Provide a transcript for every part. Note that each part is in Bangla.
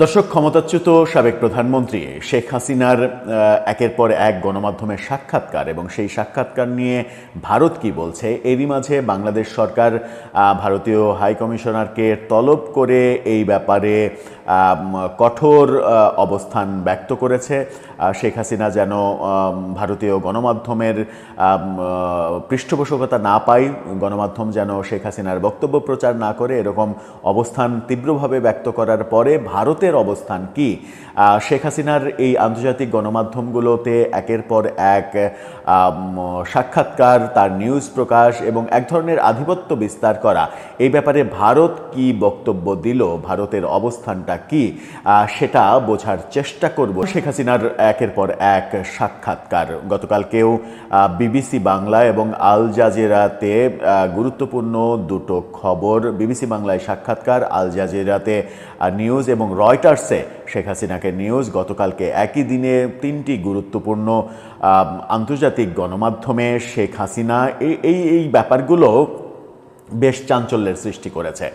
দর্শক, ক্ষমতাচ্যুত সাবেক প্রধানমন্ত্রী শেখ হাসিনার একের পর এক গণমাধ্যমের সাক্ষাৎকার এবং সেই সাক্ষাৎকার নিয়ে ভারত কি বলছে, এরই মাঝে বাংলাদেশ সরকার ভারতীয় হাই কমিশনারকে তলব করে এই ব্যাপারে কঠোর অবস্থান ব্যক্ত করেছে। শেখ হাসিনা যেন ভারতীয় গণমাধ্যমের পৃষ্ঠপোষকতা না পায়, গণমাধ্যম যেন শেখ হাসিনার বক্তব্য প্রচার না করে, এরকম অবস্থান তীব্রভাবে ব্যক্ত করার পরে ভারতের অবস্থান কি? শেখ হাসিনার এই আন্তর্জাতিক গণমাধ্যমগুলোতে একের পর এক সাক্ষাৎকার, তার নিউজ প্রকাশ এবং এক ধরনের আধিপত্য বিস্তার করা, এই ব্যাপারে ভারত কি বক্তব্য দিল, ভারতের অবস্থানটা কি, সেটা বোঝার চেষ্টা করব। শেখ হাসিনার একের পর এক সাক্ষাৎকার, গতকালকেও বিবিসি বাংলা এবং আল জাজিরাতে গুরুত্বপূর্ণ দুটো খবর। বিবিসি বাংলায় সাক্ষাৎকার, আল জাজিরাতে নিউজ এবং রয়টার্সে শেখ হাসিনাকে নিউজ। গতকালকে একই দিনে তিনটি গুরুত্বপূর্ণ আন্তর্জাতিক গণমাধ্যমে শেখ হাসিনা এই ব্যাপারগুলো বেশ চাঞ্চল্যের সৃষ্টি করেছে।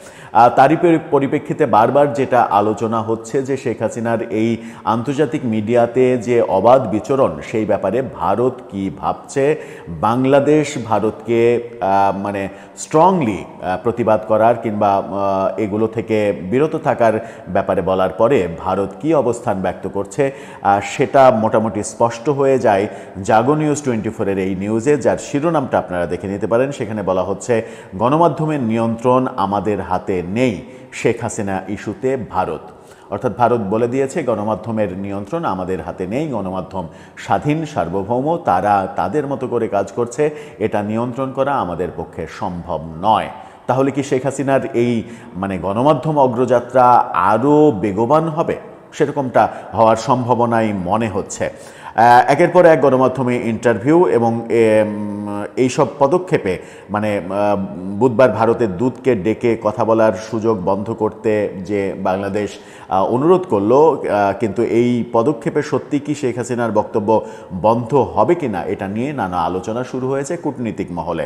তারই পরিপ্রেক্ষিতে বারবার যেটা আলোচনা হচ্ছে যে শেখ হাসিনার এই আন্তর্জাতিক মিডিয়াতে যে অবাধ বিচরণ, সেই ব্যাপারে ভারত কি ভাবছে, বাংলাদেশ ভারতকে মানে স্ট্রংলি প্রতিবাদ করার কিংবা এগুলো থেকে বিরত থাকার ব্যাপারে বলার পরে ভারত কি অবস্থান ব্যক্ত করছে, সেটা মোটামুটি স্পষ্ট হয়ে যায় জাগো নিউজ 24-এর এই নিউজে, যার শিরোনামটা আপনারা দেখে নিতে পারেন। সেখানে বলা হচ্ছে, গণমাধ্যমের নিয়ন্ত্রণ আমাদের হাতে নেই, শেখ হাসিনা ইস্যুতে ভারত। অর্থাৎ ভারত বলে দিয়েছে গণমাধ্যমের নিয়ন্ত্রণ আমাদের হাতে নেই, গণমাধ্যম স্বাধীন, সার্বভৌম, তারা তাদের মতো করে কাজ করছে, এটা নিয়ন্ত্রণ করা আমাদের পক্ষে সম্ভব নয়। তাহলে কি শেখ হাসিনার এই গণমাধ্যম অগ্রযাত্রা আরও বেগবান হবে? সেরকমটা হওয়ার সম্ভাবনাই মনে হচ্ছে। একের পর এক গণমাধ্যমে ইন্টারভিউ এবং এইসব পদক্ষেপে বুধবার ভারতের দূতকে ডেকে কথা বলার সুযোগ বন্ধ করতে যে বাংলাদেশ অনুরোধ করলো, কিন্তু এই পদক্ষেপে সত্যি কি শেখ হাসিনার বক্তব্য বন্ধ হবে কিনা, এটা নিয়ে নানা আলোচনা শুরু হয়েছে কূটনীতিক মহলে।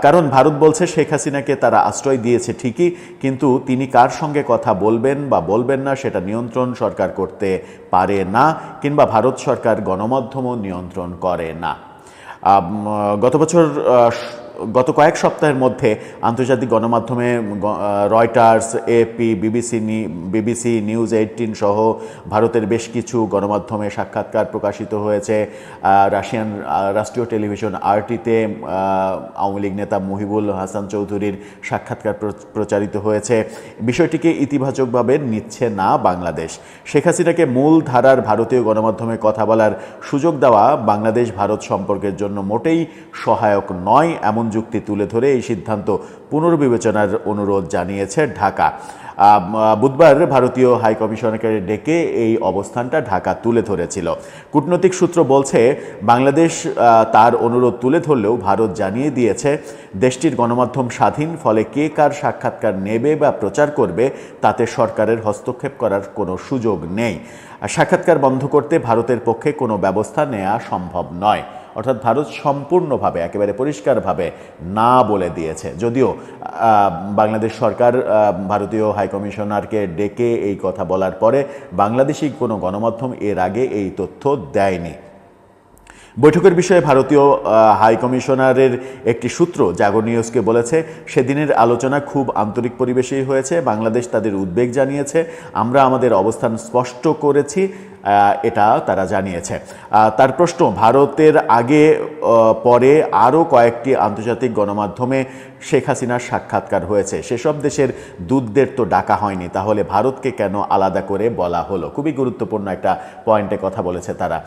কারণ ভারত বলছে শেখ হাসিনাকে তারা আশ্রয় দিয়েছে ঠিকই, কিন্তু তিনি কার সঙ্গে কথা বলবেন বা বলবেন না সেটা নিয়ন্ত্রণ সরকার করতে পারে না, কিংবা ভারত সরকার গণমাধ্যমও নিয়ন্ত্রণ করে না। গত কয়েক সপ্তাহের মধ্যে আন্তর্জাতিক গণমাধ্যমে রয়টার্স, এপি, বিবিসি নিউজ 18 সহ ভারতের বেশ কিছু গণমাধ্যমে সাক্ষাৎকার প্রকাশিত হয়েছে। রাশিয়ান রাষ্ট্রীয় টেলিভিশন আরটিতে আওয়ামী লীগ নেতা মুহিবুল হাসান চৌধুরীর সাক্ষাৎকার প্রচারিত হয়েছে। বিষয়টিকে ইতিবাচকভাবে নিচ্ছে না বাংলাদেশ। শেখ হাসিনাকে মূল ধারার ভারতীয় গণমাধ্যমে কথা বলার সুযোগ দেওয়া বাংলাদেশ ভারত সম্পর্কের জন্য মোটেই সহায়ক নয়, এমন যুক্তি তুলে ধরে এই সিদ্ধান্ত পুনর্বিবেচনার অনুরোধ জানিয়েছে ঢাকা। বুধবার ভারতীয় হাই কমিশনারকে ডেকে এই অবস্থানটা ঢাকা তুলে ধরেছিল। কূটনৈতিক সূত্র বলছে, বাংলাদেশ তার অনুরোধ তুলে ধরলেও ভারত জানিয়ে দিয়েছে দেশটির গণমাধ্যম স্বাধীন, ফলে কে কার সাক্ষাৎকার নেবে বা প্রচার করবে তাতে সরকারের হস্তক্ষেপ করার কোনো সুযোগ নেই। সাক্ষাৎকার বন্ধ করতে ভারতের পক্ষে কোনো ব্যবস্থা নেওয়া সম্ভব নয়। অর্থাৎ ভারত সম্পূর্ণভাবে একেবারে পরিষ্কারভাবে না বলে দিয়েছে। যদিও বাংলাদেশ সরকার ভারতীয় হাইকমিশনারকে ডেকে এই কথা বলার পরে বাংলাদেশি কোনো গণমাধ্যম এর আগে এই তথ্য দেয়নি। বৈঠকের বিষয়ে ভারতীয় হাই কমিশনারের একটি সূত্র জাগো নিউজকে বলেছে, সেদিনের আলোচনা খুব আন্তরিক পরিবেশেই হয়েছে, বাংলাদেশ তাদের উদ্বেগ জানিয়েছে, আমরা আমাদের অবস্থান স্পষ্ট করেছি, এটা তারা জানিয়েছে। তার প্রশ্ন, ভারতের আগে পরে আরও কয়েকটি আন্তর্জাতিক গণমাধ্যমে শেখ হাসিনার সাক্ষাৎকার হয়েছে, সেসব দেশের দূতদের তো ডাকা হয়নি, তাহলে ভারতকে কেন আলাদা করে বলা হলো? খুবই গুরুত্বপূর্ণ একটা পয়েন্টে কথা বলেছে তারা।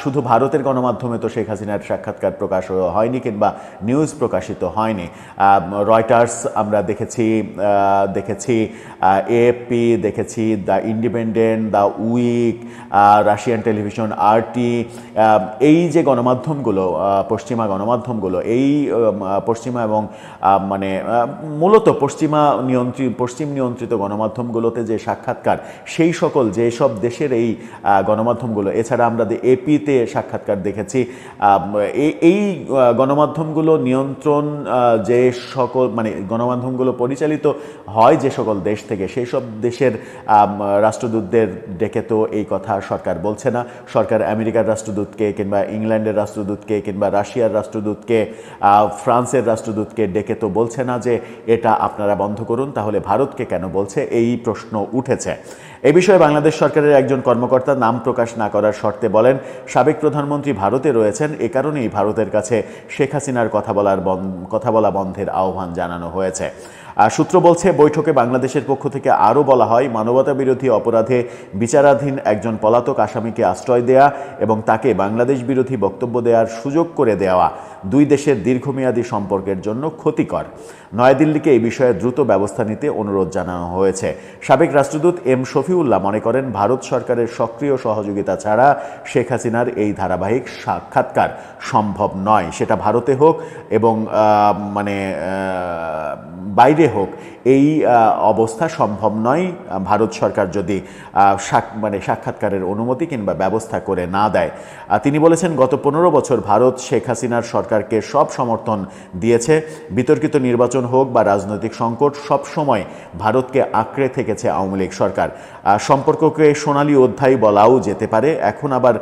শুধু ভারতের গণমাধ্যমে তো শেখ হাসিনার সাক্ষাৎকার প্রকাশ হয়নি কিংবা নিউজ প্রকাশিত হয়নি। রয়টার্স আমরা দেখেছি, এএফপি দেখেছি, the Independent, the Week, Russian television, RT, এই যে গণমাধ্যমগুলো, পশ্চিমা গণমাধ্যমগুলো, এই পশ্চিমা এবং মানে মূলত পশ্চিম নিয়ন্ত্রিত গণমাধ্যমগুলোতে যে সাক্ষাৎকার, সেই সকল যেসব দেশের এই গণমাধ্যমগুলো, এছাড়া আমরা এপিতে সাক্ষাৎকার দেখেছি, এই গণমাধ্যমগুলো নিয়ন্ত্রণ যে সকল মানে গণমাধ্যমগুলো পরিচালিত হয় যে সকল দেশ থেকে, সেই সব দেশের রাষ্ট্রদূতদের ডেকে তো এই কথা সরকার বলছে না। সরকার আমেরিকার রাষ্ট্রদূতকে কিংবা ইংল্যান্ডের রাষ্ট্রদূতকে কিংবা রাশিয়ার রাষ্ট্রদূতকে, ফ্রান্সের রাষ্ট্রদূতকে ডেকে তো বলছে না যে এটা আপনারা বন্ধ করুন। তাহলে ভারতকে কেন বলছে, এই প্রশ্ন উঠেছে। এই বিষয়ে বাংলাদেশ সরকারের একজন কর্মকর্তা নাম প্রকাশ না করার শর্তে বলেন, সাবেক প্রধানমন্ত্রী ভারতে রয়েছেন, এ কারণেই ভারতের কাছে শেখ হাসিনার কথা বলা বন্ধের আহ্বান জানানো হয়েছে। সূত্র বলছে, বৈঠকে বাংলাদেশের পক্ষ থেকে আরও বলা হয়, মানবতা বিরোধী অপরাধে বিচারাধীন একজন পলাতক আসামিকে আশ্রয় দেয়া এবং তাকে বাংলাদেশ বিরোধী বক্তব্য দেওয়ার সুযোগ করে দেওয়া দুই দেশের দীর্ঘমেয়াদী সম্পর্কের জন্য ক্ষতিকর। নয়াদিল্লিকে এই বিষয়ে দ্রুত ব্যবস্থা নিতে অনুরোধ জানানো হয়েছে। সাবেক রাষ্ট্রদূত শফিউল্লাহ মনে করেন, ভারত সরকারের সক্রিয় সহযোগিতা ছাড়া শেখ হাসিনার এই ধারাবাহিক সাক্ষাৎকার সম্ভব নয়। সেটা ভারতে হোক এবং বাইরে হোক, এই অবস্থা সম্ভব নয় ভারত সরকার যদি সাক্ষাৎকারের অনুমতি কিংবা ব্যবস্থা করে না দেয়। তিনি বলেছেন, গত 15 বছর ভারত শেখ হাসিনার সরকারকে সব সমর্থন দিয়েছে। বিতর্কিত নির্বাচন হোক বা রাজনৈতিক সংকট, সব সময় ভারতকে আঁকড়ে থেকেছে আওয়ামী লীগ সরকার। সম্পর্ককে সোনালী অধ্যায় বলাও যেতে পারে। এখন আবার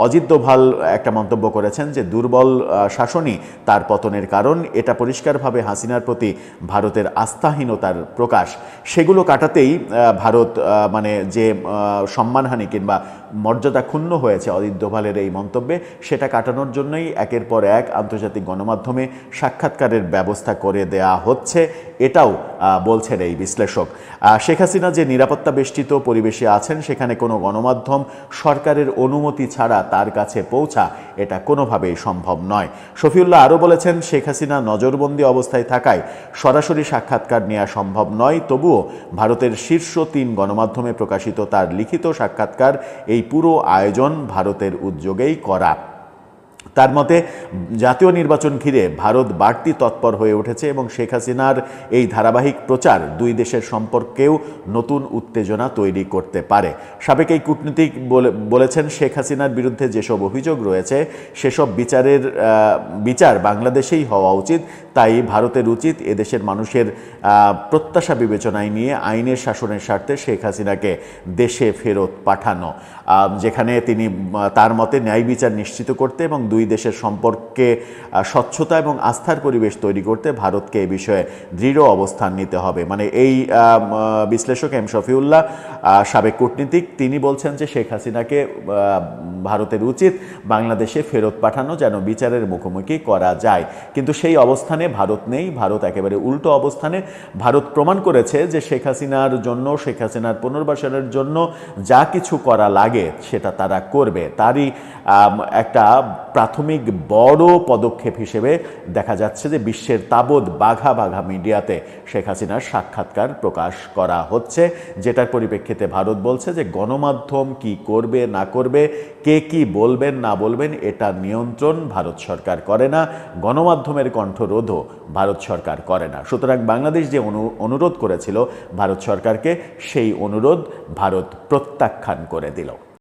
অজিত দোভাল একটা মন্তব্য করেছেন যে দুর্বল শাসনই তার পতনের কারণ। এটা পরিষ্কারভাবে হাসিনার প্রতি ভারতের আস্থাহীনতার প্রকাশ। সেগুলো কাটাতেই ভারত যে সম্মানহানি কিংবা মর্যাদা ক্ষুণ্ণ হয়েছে অজিত দোভালের এই মন্তব্যে, সেটা কাটানোর জন্যই একের পর এক আন্তর্জাতিক গণমাধ্যমে সাক্ষাৎকারের ব্যবস্থা করে দেয়া হচ্ছে, এটাও বলছেন এই বিশ্লেষক। শেখ হাসিনা যে নিরাপত্তা বেষ্টিত পরিবেশে আছেন, সেখানে কোনো গণমাধ্যম সরকারের অনুমতি ছাড়া তার কাছে পৌঁছা এটা কোনোভাবেই সম্ভব নয়। শফিউল্লাহ আরও বলেছেন, শেখ হাসিনা নজরবন্দি অবস্থায় থাকায় সরাসরি সাক্ষাৎকার নেওয়া সম্ভব নয়। তবুও ভারতের শীর্ষ 3 গণমাধ্যমে প্রকাশিত তার লিখিত সাক্ষাৎকার, এই পুরো আয়োজন ভারতের উদ্যোগেই করা। তার মতে, জাতীয় নির্বাচন ঘিরে ভারত বাড়তি তৎপর হয়ে উঠেছে এবং শেখ হাসিনার এই ধারাবাহিক প্রচার দুই দেশের সম্পর্কেও নতুন উত্তেজনা তৈরি করতে পারে। সাবেক এই কূটনীতিক বলেছেন, শেখ হাসিনার বিরুদ্ধে যেসব অভিযোগ রয়েছে সেসব বিচার বাংলাদেশেই হওয়া উচিত। তাই ভারতের উচিত এদেশের মানুষের প্রত্যাশা বিবেচনায় নিয়ে আইনের শাসনের স্বার্থে শেখ হাসিনাকে দেশে ফেরত পাঠানো, যেখানে তিনি তার মতে ন্যায় বিচার নিশ্চিত করতে এবং দুই দেশের সম্পর্কে স্বচ্ছতা এবং আস্থার পরিবেশ তৈরি করতে ভারতকে এই বিষয়ে দৃঢ় অবস্থান নিতে হবে। এই বিশ্লেষক শফিউল্লাহ, সাবেক কূটনীতিক, তিনি বলছেন যে শেখ হাসিনাকে ভারতের উচিত বাংলাদেশে ফেরত পাঠানো, যেন বিচারের মুখোমুখি করা যায়। কিন্তু সেই অবস্থানে ভারত নেই। ভারত একেবারে উল্টো অবস্থানে। ভারত প্রমাণ করেছে যে শেখ হাসিনার জন্য, শেখ হাসিনার পুনর্বাসনের জন্য যা কিছু করা লাগে সেটা তারা করবে। তারই একটা প্রাথমিক বড় পদক্ষেপ হিসেবে দেখা যাচ্ছে যে বিশ্বের তাবৎ বাঘা বাঘা মিডিয়াতে শেখ হাসিনার সাক্ষাৎকার প্রকাশ করা হচ্ছে, যেটার পরিপ্রেক্ষিতে ভারত বলছে যে গণমাধ্যম কি করবে না করবে, কে কি বলবেন না বলবেন, এটা নিয়ন্ত্রণ ভারত সরকার করে না, গণমাধ্যমের কণ্ঠরোধও ভারত সরকার করে না। সুতরাং বাংলাদেশ যে অনুরোধ করেছিল ভারত সরকারকে, সেই অনুরোধ ভারত প্রত্যাখ্যান করে দিল।